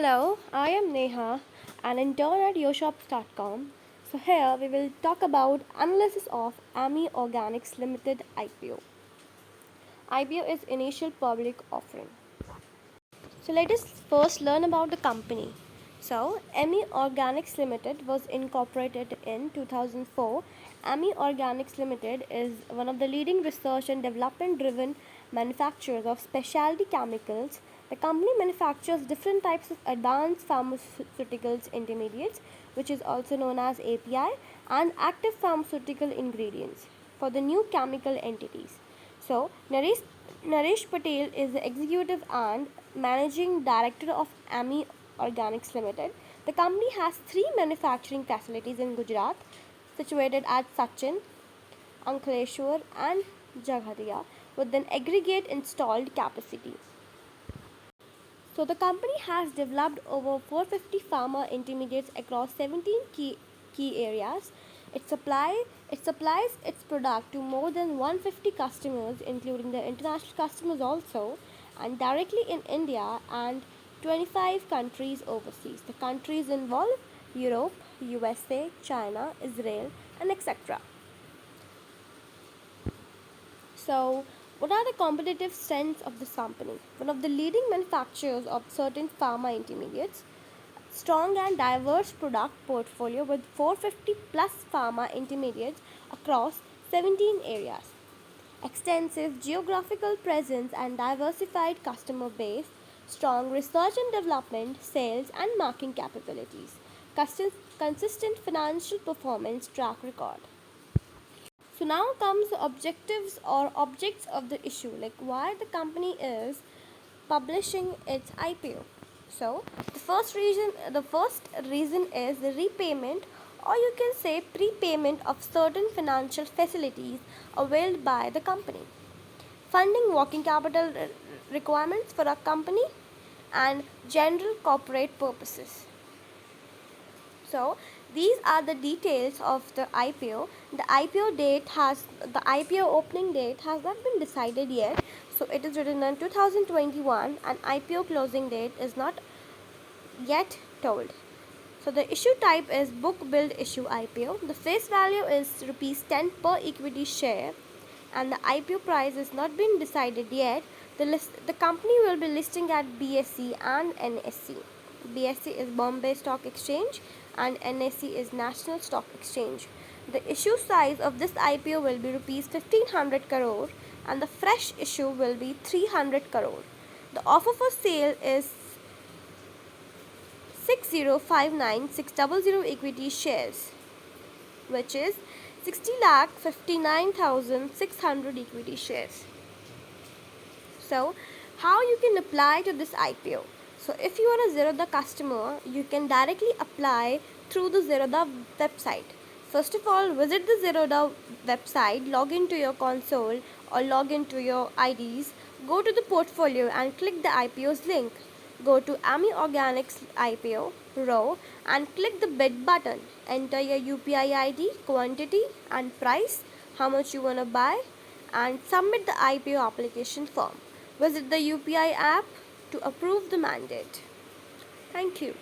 Hello, I am Neha, an intern at YoShops.com. So here we will talk about analysis of AMI Organics Limited IPO. IPO is initial public offering. So let us first learn about the company. So AMI Organics Limited was incorporated in 2004. AMI Organics Limited is one of the leading research and development driven manufacturers of specialty chemicals. The company manufactures different types of advanced pharmaceuticals intermediates, which is also known as API, and active pharmaceutical ingredients for the new chemical entities. So, Naresh Patel is the executive and managing director of AMI Organics Limited. The company has three manufacturing facilities in Gujarat, situated at Sachin, Ankleshwar, and Jagadia, with an aggregate installed capacity. So the company has developed over 450 pharma intermediates across 17 key areas. It supplies its product to more than 150 customers, including the international customers also, and directly in India and 25 countries overseas. The countries involve Europe, USA, China, Israel, and etc. So, what are the competitive strengths of this company? One of the leading manufacturers of certain pharma intermediates, strong and diverse product portfolio with 450 plus pharma intermediates across 17 areas, extensive geographical presence and diversified customer base, strong research and development, sales and marketing capabilities, consistent financial performance track record. So now comes the objectives or objects of the issue, like why the company is publishing its IPO. So the first reason is the repayment, or you can say prepayment of certain financial facilities availed by the company, funding working capital requirements for a company, and general corporate purposes. So these are the details of the IPO. The IPO opening date has not been decided yet. So it is written in 2021 and IPO closing date is not yet told. So the issue type is book build issue IPO. The face value is rupees 10 per equity share and the IPO price is not been decided yet. The company will be listing at BSE and NSE. BSE is Bombay Stock Exchange and NSE is National Stock Exchange. The issue size of this IPO will be rupees 1500 crore and the fresh issue will be 300 crore. The offer for sale is 6059,600 equity shares, which is 60,59,600 equity shares. So, how you can apply to this IPO? So, if you are a Zerodha customer, you can directly apply through the Zerodha website. First of all, visit the Zerodha website, log into your console or log into your IDs, go to the portfolio and click the IPO's link. Go to AMI Organics IPO row and click the bid button. Enter your UPI ID, quantity and price, how much you want to buy, and submit the IPO application form. Visit the UPI app to approve the mandate. Thank you.